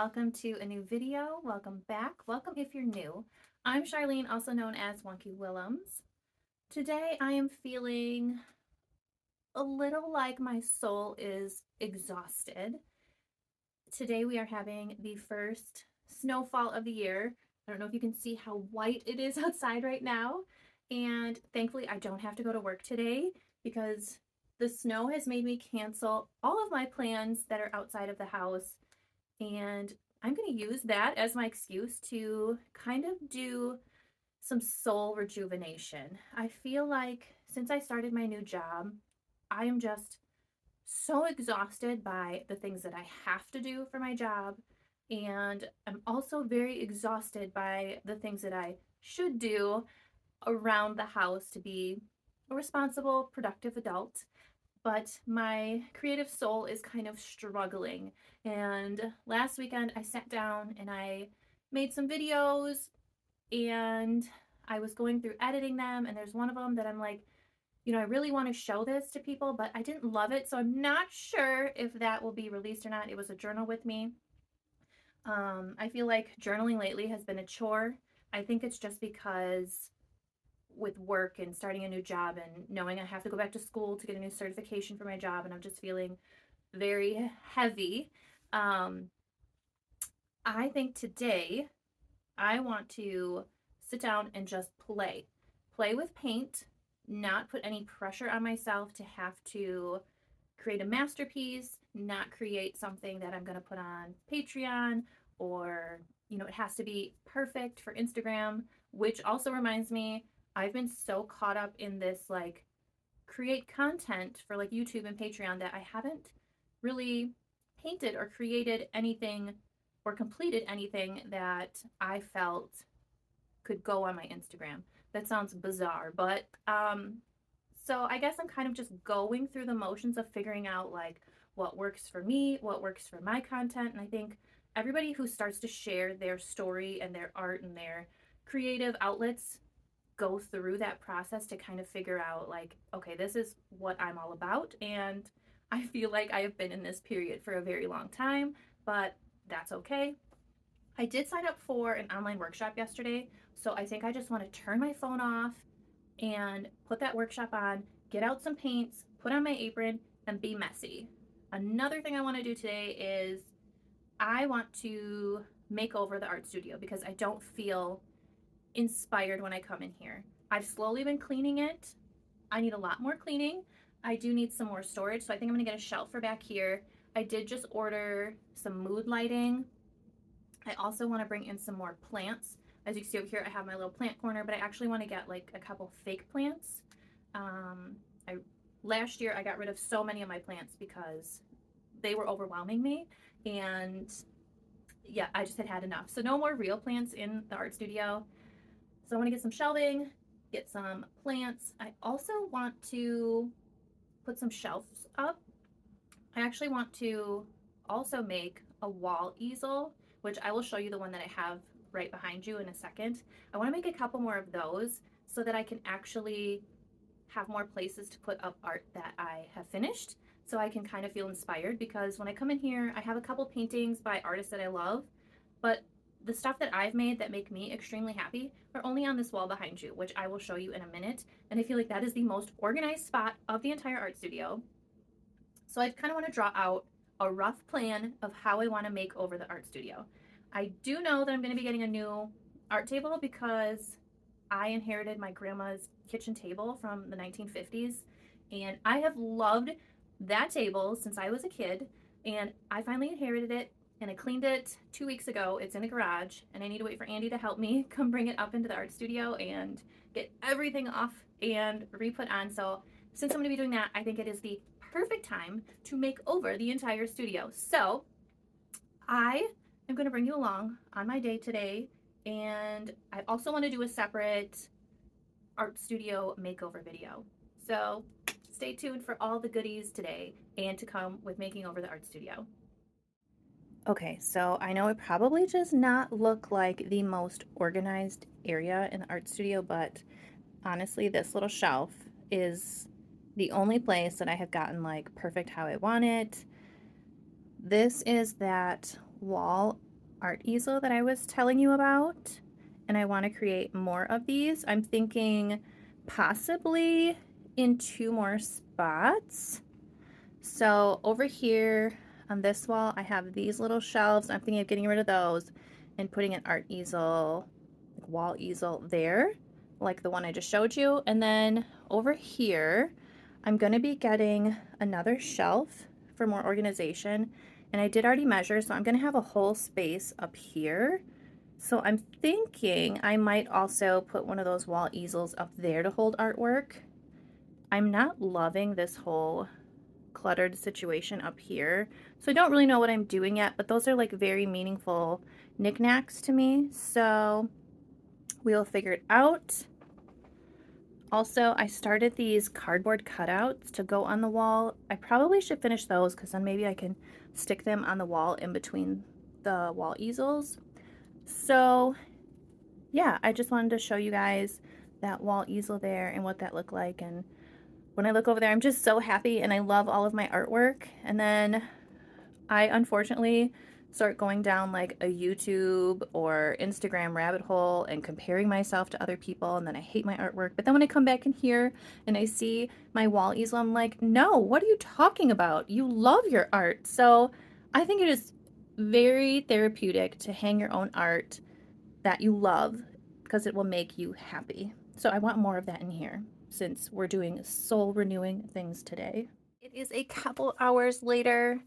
welcome to a new video. Welcome back. Welcome if you're new. I'm Charlene, also known as Wonky Willems. Today I am feeling a little like my soul is exhausted. Today we are having the first snowfall of the year. I don't know if you can see how white it is outside right now. And thankfully I don't have to go to work today because the snow has made me cancel all of my plans that are outside of the house. And I'm going to use that as my excuse to kind of do some soul rejuvenation. I feel like since I started my new job, I am just so exhausted by the things that I have to do for my job. And I'm also very exhausted by the things that I should do around the house to be a responsible, productive adult. But my creative soul is kind of struggling. And last weekend I sat down and I made some videos and I was going through editing them, and there's one of them that I'm like, I really want to show this to people, but I didn't love it, so I'm not sure if that will be released or not. It was a journal with me. I feel like journaling lately has been a chore. I think it's just because with work and starting a new job and knowing I have to go back to school to get a new certification for my job, and I'm just feeling very heavy. Um, I think today I want to sit down and just play with paint, not put any pressure on myself to have to create a masterpiece, not create something that I'm going to put on Patreon, or it has to be perfect for Instagram. Which also reminds me, I've been so caught up in this like create content for like YouTube and Patreon that I haven't really painted or created anything or completed anything that I felt could go on my Instagram. That sounds bizarre, but so I guess I'm kind of just going through the motions of figuring out like what works for me, what works for my content. And I think everybody who starts to share their story and their art and their creative outlets go through that process to kind of figure out like, okay, this is what I'm all about. And I feel like I have been in this period for a very long time, but that's okay. I did sign up for an online workshop yesterday, so I think I just want to turn my phone off and put that workshop on, get out some paints, put on my apron, and be messy. Another thing I want to do today is I want to make over the art studio because I don't feel inspired when I come in here. I've slowly been cleaning it. I need a lot more cleaning. I do need some more storage, so I think I'm gonna get a shelf for back here. I did just order some mood lighting. I also want to bring in some more plants. As you can see over here, I have my little plant corner, but I actually want to get like a couple fake plants. I last year I got rid of so many of my plants because they were overwhelming me, and yeah, I just had enough. So no more real plants in the art studio. So I want to get some shelving, get some plants. I also want to put some shelves up. I actually want to also make a wall easel, which I will show you the one that I have right behind you in a second. I want to make a couple more of those so that I can actually have more places to put up art that I have finished, so I can kind of feel inspired, because when I come in here, I have a couple paintings by artists that I love, but the stuff that I've made that make me extremely happy are only on this wall behind you, which I will show you in a minute. And I feel like that is the most organized spot of the entire art studio. So I kind of want to draw out a rough plan of how I want to make over the art studio. I do know that I'm going to be getting a new art table because I inherited my grandma's kitchen table from the 1950s, and I have loved that table since I was a kid, and I finally inherited it and I cleaned it 2 weeks ago. It's in the garage, and I need to wait for Andy to help me come bring it up into the art studio and get everything off and re-put on. So since I'm going to be doing that, I think it is the perfect time to make over the entire studio. So I am going to bring you along on my day today, and I also want to do a separate art studio makeover video. So stay tuned for all the goodies today and to come with making over the art studio. Okay, so I know it probably does not look like the most organized area in the art studio, but honestly, this little shelf is the only place that I have gotten like perfect how I want it. This is that wall art easel that I was telling you about, and I want to create more of these. I'm thinking possibly in 2 more spots. So over here on this wall, I have these little shelves. I'm thinking of getting rid of those and putting an art easel, like wall easel there, like the one I just showed you. And then over here, I'm going to be getting another shelf for more organization. And I did already measure, so I'm going to have a whole space up here. So I'm thinking I might also put one of those wall easels up there to hold artwork. I'm not loving this whole cluttered situation up here. So I don't really know what I'm doing yet, but those are like very meaningful knickknacks to me. So we'll figure it out. Also, I started these cardboard cutouts to go on the wall. I probably should finish those because then maybe I can stick them on the wall in between the wall easels. So yeah, I just wanted to show you guys that wall easel there and what that looked like. And when I look over there, I'm just so happy and I love all of my artwork. And then I unfortunately start going down like a YouTube or Instagram rabbit hole and comparing myself to other people, and then I hate my artwork. But then when I come back in here and I see my wall easel, I'm like, no, what are you talking about? You love your art. So I think it is very therapeutic to hang your own art that you love because it will make you happy. So I want more of that in here since we're doing soul renewing things today. It is a couple hours later.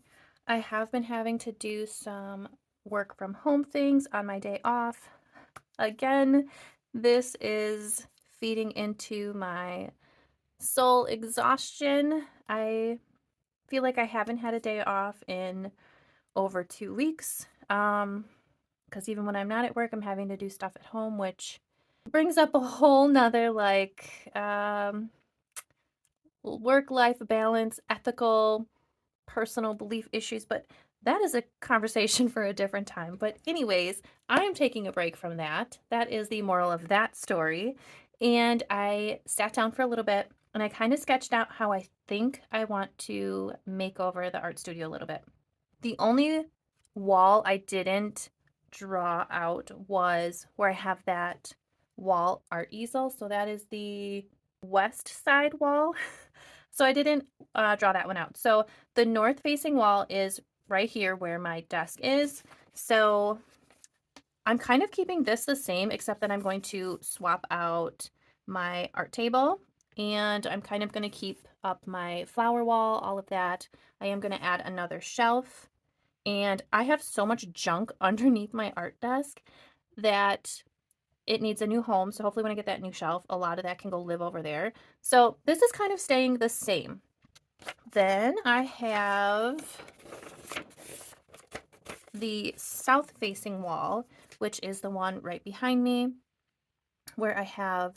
I have been having to do some work from home things on my day off. Again, this is feeding into my soul exhaustion. I feel like I haven't had a day off in over 2 weeks. Because even when I'm not at work, I'm having to do stuff at home, which brings up a whole nother like work-life balance, ethical, personal belief issues, but that is a conversation for a different time. But anyways, I am taking a break from that. That is the moral of that story. And I sat down for a little bit and I kind of sketched out how I think I want to make over the art studio a little bit. The only wall I didn't draw out was where I have that wall art easel. So that is the west side wall. So I didn't draw that one out. So the north facing wall is right here where my desk is. So I'm kind of keeping this the same, except that I'm going to swap out my art table and I'm kind of going to keep up my flower wall, all of that. I am going to add another shelf, and I have so much junk underneath my art desk that it needs a new home. So hopefully when I get that new shelf, a lot of that can go live over there. So this is kind of staying the same. Then I have the south facing wall, which is the one right behind me, where I have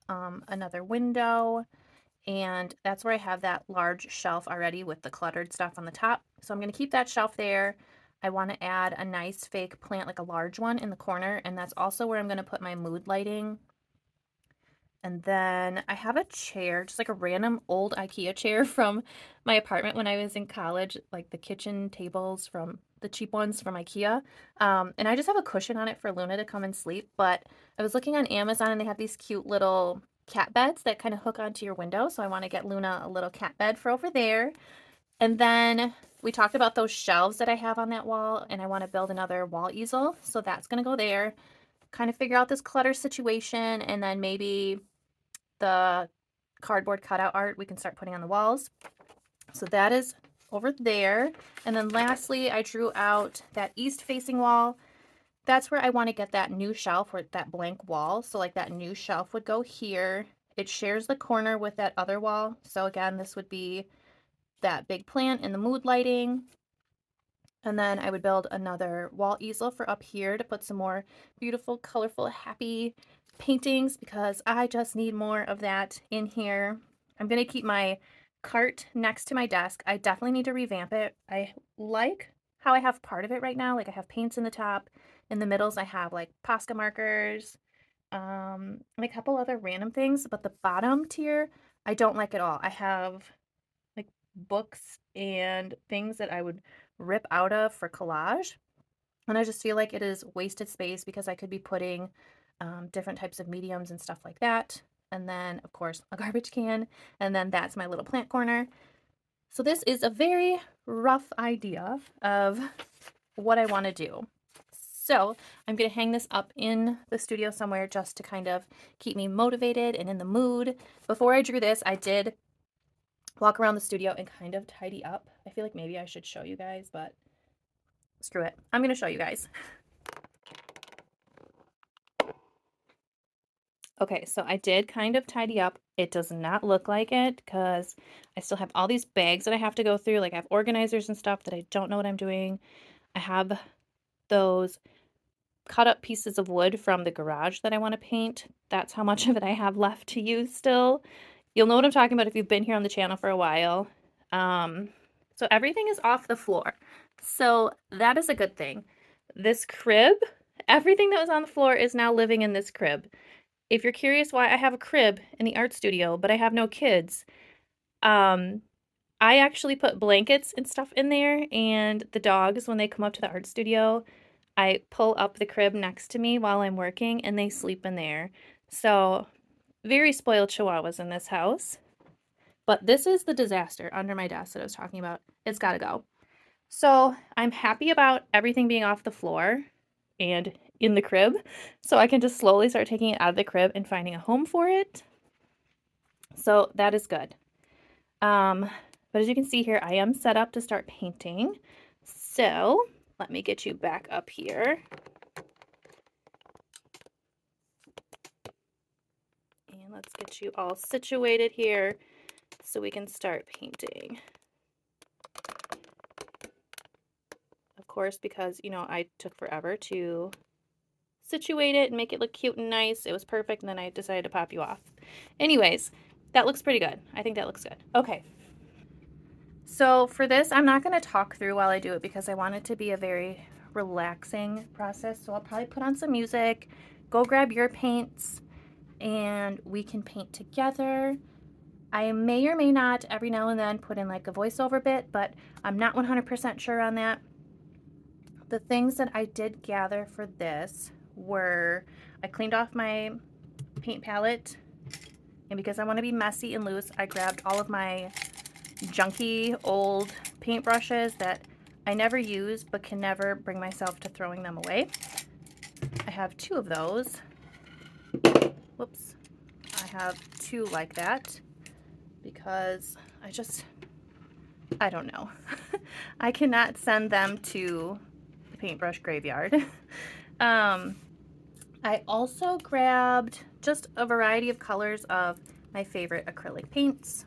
another window, and that's where I have that large shelf already with the cluttered stuff on the top. So I'm going to keep that shelf there. I want to add a nice fake plant, like a large one in the corner, and that's also where I'm going to put my mood lighting. And then I have a chair, just like a random old IKEA chair from my apartment when I was in college, like the kitchen tables from the cheap ones from IKEA. And I just have a cushion on it for Luna to come and sleep. But I was looking on Amazon and they have these cute little cat beds that kind of hook onto your window. So I want to get Luna a little cat bed for over there. And then we talked about those shelves that I have on that wall, and I want to build another wall easel. So that's going to go there. Kind of figure out this clutter situation, and then maybe the cardboard cutout art we can start putting on the walls. So that is over there. And then lastly, I drew out that east facing wall. That's where I want to get that new shelf, or that blank wall. So like that new shelf would go here. It shares the corner with that other wall. So again, this would be that big plant and the mood lighting. And then I would build another wall easel for up here to put some more beautiful, colorful, happy paintings, because I just need more of that in here. I'm going to keep my cart next to my desk. I definitely need to revamp it. I like how I have part of it right now. Like I have paints in the top. In the middles, I have like Posca markers, and a couple other random things. But the bottom tier, I don't like at all. I have like books and things that I would rip out of for collage. And I just feel like it is wasted space because I could be putting different types of mediums and stuff like that. And then, of course, a garbage can. And then that's my little plant corner. So this is a very rough idea of what I want to do. So I'm going to hang this up in the studio somewhere just to kind of keep me motivated and in the mood. Before I drew this, I did walk around the studio and kind of tidy up. I feel like maybe I should show you guys, but screw it. I'm going to show you guys. Okay, so I did kind of tidy up. It does not look like it because I still have all these bags that I have to go through. Like I have organizers and stuff that I don't know what I'm doing. I have those cut up pieces of wood from the garage that I want to paint. That's how much of it I have left to use still. You'll know what I'm talking about if you've been here on the channel for a while. So everything is off the floor. So that is a good thing. This crib, everything that was on the floor is now living in this crib. If you're curious why I have a crib in the art studio, but I have no kids, I actually put blankets and stuff in there, and the dogs, when they come up to the art studio, I pull up the crib next to me while I'm working, and they sleep in there. So, very spoiled chihuahuas in this house. But this is the disaster under my desk that I was talking about. It's got to go. So, I'm happy about everything being off the floor and in the crib, so I can just slowly start taking it out of the crib and finding a home for it. So that is good. But as you can see here, I am set up to start painting. So let me get you back up here. And let's get you all situated here so we can start painting. Of course, because, you know, I took forever to situate it and make it look cute and nice. It was perfect, and then I decided to pop you off. Anyways, that looks pretty good. I think that looks good. Okay. So for this, I'm not going to talk through while I do it because I want it to be a very relaxing process. So I'll probably put on some music, go grab your paints, and we can paint together. I may or may not every now and then put in like a voiceover bit, but I'm not 100% sure on that. The things that I did gather for this were, I cleaned off my paint palette, and because I want to be messy and loose, I grabbed all of my junky old paintbrushes that I never use but can never bring myself to throwing them away. I have 2 of those. Whoops. I have 2 like that because I don't know. I cannot send them to the paintbrush graveyard. I also grabbed just a variety of colors of my favorite acrylic paints.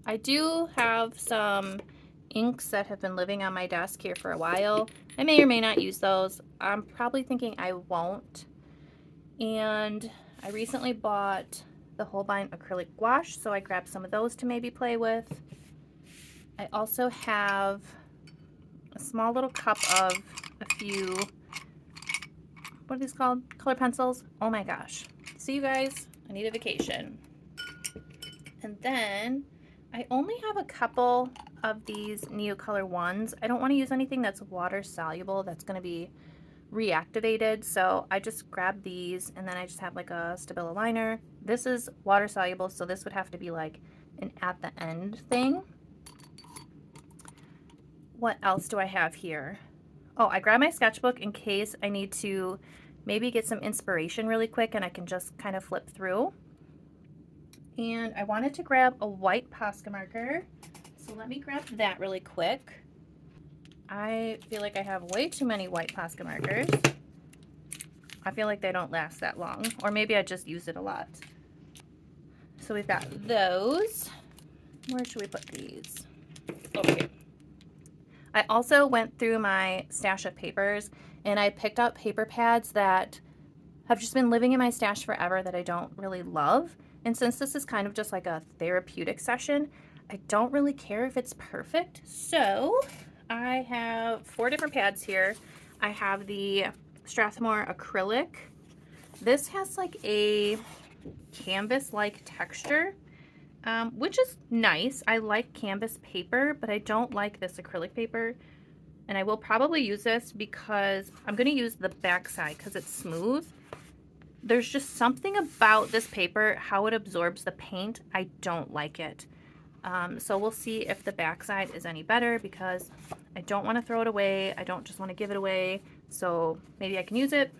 I do have some inks that have been living on my desk here for a while. I may or may not use those. I'm probably thinking I won't. And I recently bought the Holbein acrylic gouache, so I grabbed some of those to maybe play with. I also have a small little cup of a few, what are these called? Color pencils. Oh my gosh. See you guys, I need a vacation. And then I only have a couple of these Neocolor ones. I don't want to use anything that's water soluble that's going to be reactivated, so I just grabbed these, and then I just have like a Stabilo liner. This is water soluble, so this would have to be like an at the end thing. What else do I have here? Oh, I grabbed my sketchbook in case I need to maybe get some inspiration really quick and I can just kind of flip through. And I wanted to grab a white Posca marker, so let me grab that really quick. I feel like I have way too many white Posca markers. I feel like they don't last that long, or maybe I just use it a lot. So we've got those. Where should we put these? Over here. I also went through my stash of papers, and I picked up paper pads that have just been living in my stash forever that I don't really love. And since this is kind of just like a therapeutic session, I don't really care if it's perfect. So I have 4 different pads here. I have the Strathmore acrylic. This has like a canvas-like texture, which is nice. I like canvas paper, but I don't like this acrylic paper. And I will probably use this because I'm going to use the back side because it's smooth. There's just something about this paper, how it absorbs the paint. I don't like it. So we'll see if the back side is any better because I don't want to throw it away. I don't just want to give it away. So maybe I can use it.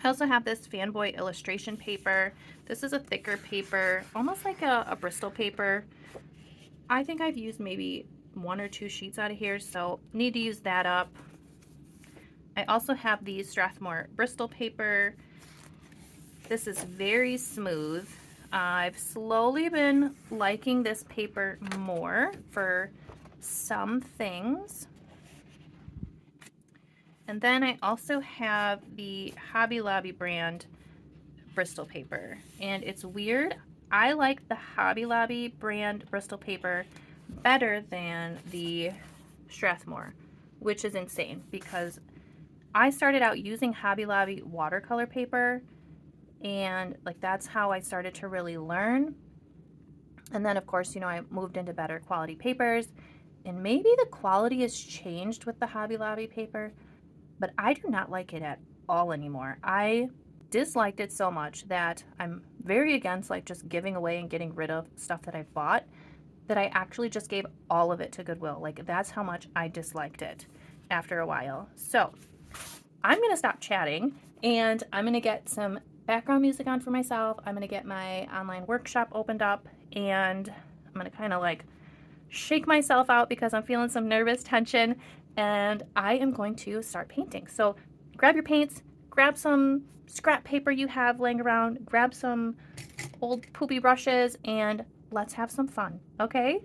I also have this Fanboy illustration paper. This is a thicker paper, almost like a Bristol paper. I think I've used maybe 1 or 2 sheets out of here, so need to use that up. I also have the Strathmore Bristol paper. This is very smooth. I've slowly been liking this paper more for some things. And then I also have the Hobby Lobby brand Bristol paper. And it's weird. I like the Hobby Lobby brand Bristol paper better than the Strathmore, which is insane because I started out using Hobby Lobby watercolor paper, and like that's how I started to really learn. And then of course, you know, I moved into better quality papers, and maybe the quality has changed with the Hobby Lobby paper, but I do not like it at all anymore. I disliked it so much that I'm very against like just giving away and getting rid of stuff that I've bought, that I actually just gave all of it to Goodwill. Like that's how much I disliked it after a while. So I'm gonna stop chatting and I'm gonna get some background music on for myself. I'm gonna get my online workshop opened up and I'm gonna kind of like shake myself out because I'm feeling some nervous tension, and I am going to start painting. So grab your paints, grab some scrap paper you have laying around, grab some old poopy brushes, and let's have some fun, okay?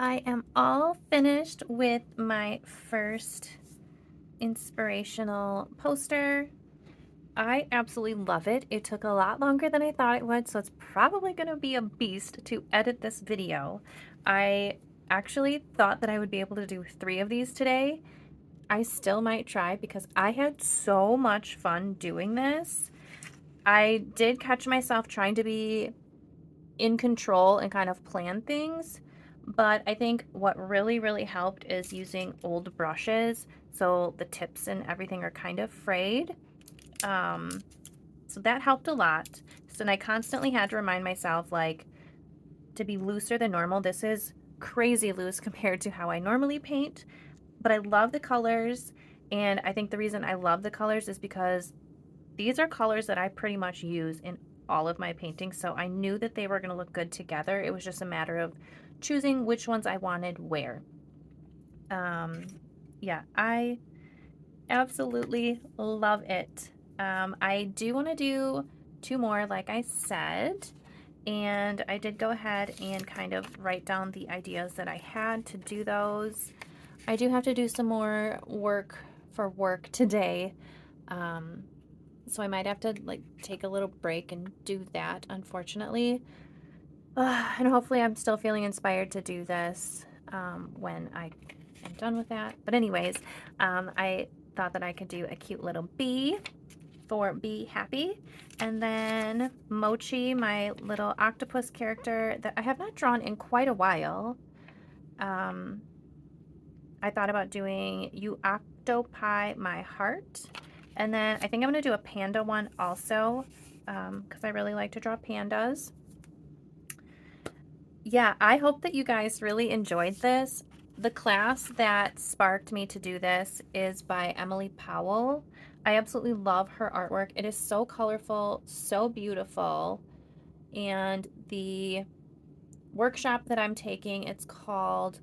I am all finished with my first inspirational poster. I absolutely love it. It took a lot longer than I thought it would, so it's probably going to be a beast to edit this video. I actually thought that I would be able to do 3 of these today. I still might try because I had so much fun doing this. I did catch myself trying to be in control and kind of plan things, but I think what really helped is using old brushes, so the tips and everything are kind of frayed. So that helped a lot. So I constantly had to remind myself, like, to be looser than normal. This is crazy loose compared to how I normally paint, but I love the colors, and I think the reason I love the colors is because these are colors that I pretty much use in all of my paintings, so I knew that they were going to look good together. It was just a matter of choosing which ones I wanted where. Yeah, I absolutely love it. I do want to do 2 more, like I said, and I did go ahead and kind of write down the ideas that I had to do those. I do have to do some more work for work today, so I might have to like take a little break and do that, unfortunately. And hopefully I'm still feeling inspired to do this when I am done with that. But anyways, I thought that I could do a cute little bee for Be Happy. And then Mochi, my little octopus character that I have not drawn in quite a while. I thought about doing You Octopi My Heart. And then I think I'm going to do a panda one also because I really like to draw pandas. Yeah, I hope that you guys really enjoyed this. The class that sparked me to do this is by Emily Powell. I absolutely love her artwork. It is so colorful, so beautiful. And the workshop that I'm taking, it's called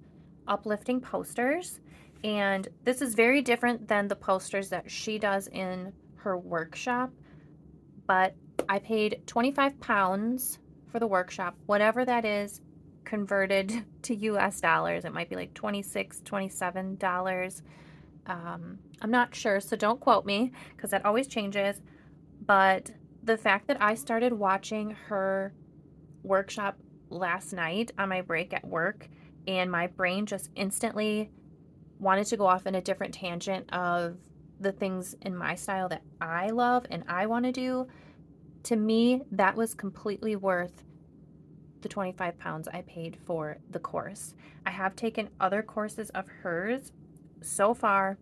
Uplifting Posters. And this is very different than the posters that she does in her workshop. But I paid 25 pounds for the workshop, whatever that is converted to US dollars. It might be like $26, $27. I'm not sure, so don't quote me because that always changes. But the fact that I started watching her workshop last night on my break at work, and my brain just instantly wanted to go off in a different tangent of the things in my style that I love and I want to do, to me, that was completely worth the 25 pounds I paid for the course. I have taken other courses of hers. So far,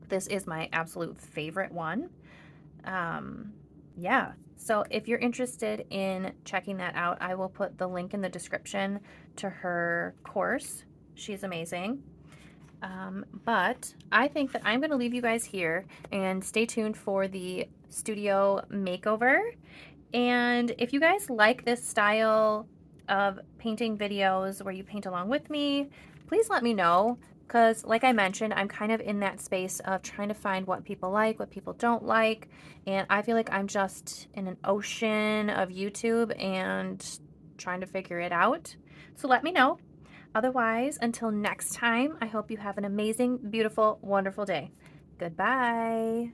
This is my absolute favorite one. Yeah, so if you're interested in checking that out, I will put the link in the description to her course. She's amazing. But I think that I'm going to leave you guys here and stay tuned for the studio makeover. And if you guys like this style of painting videos where you paint along with me, please let me know, because like I mentioned, I'm kind of in that space of trying to find what people like, what people don't like, and I feel like I'm just in an ocean of YouTube and trying to figure it out. So let me know. Otherwise, until next time, I hope you have an amazing, beautiful, wonderful day. Goodbye.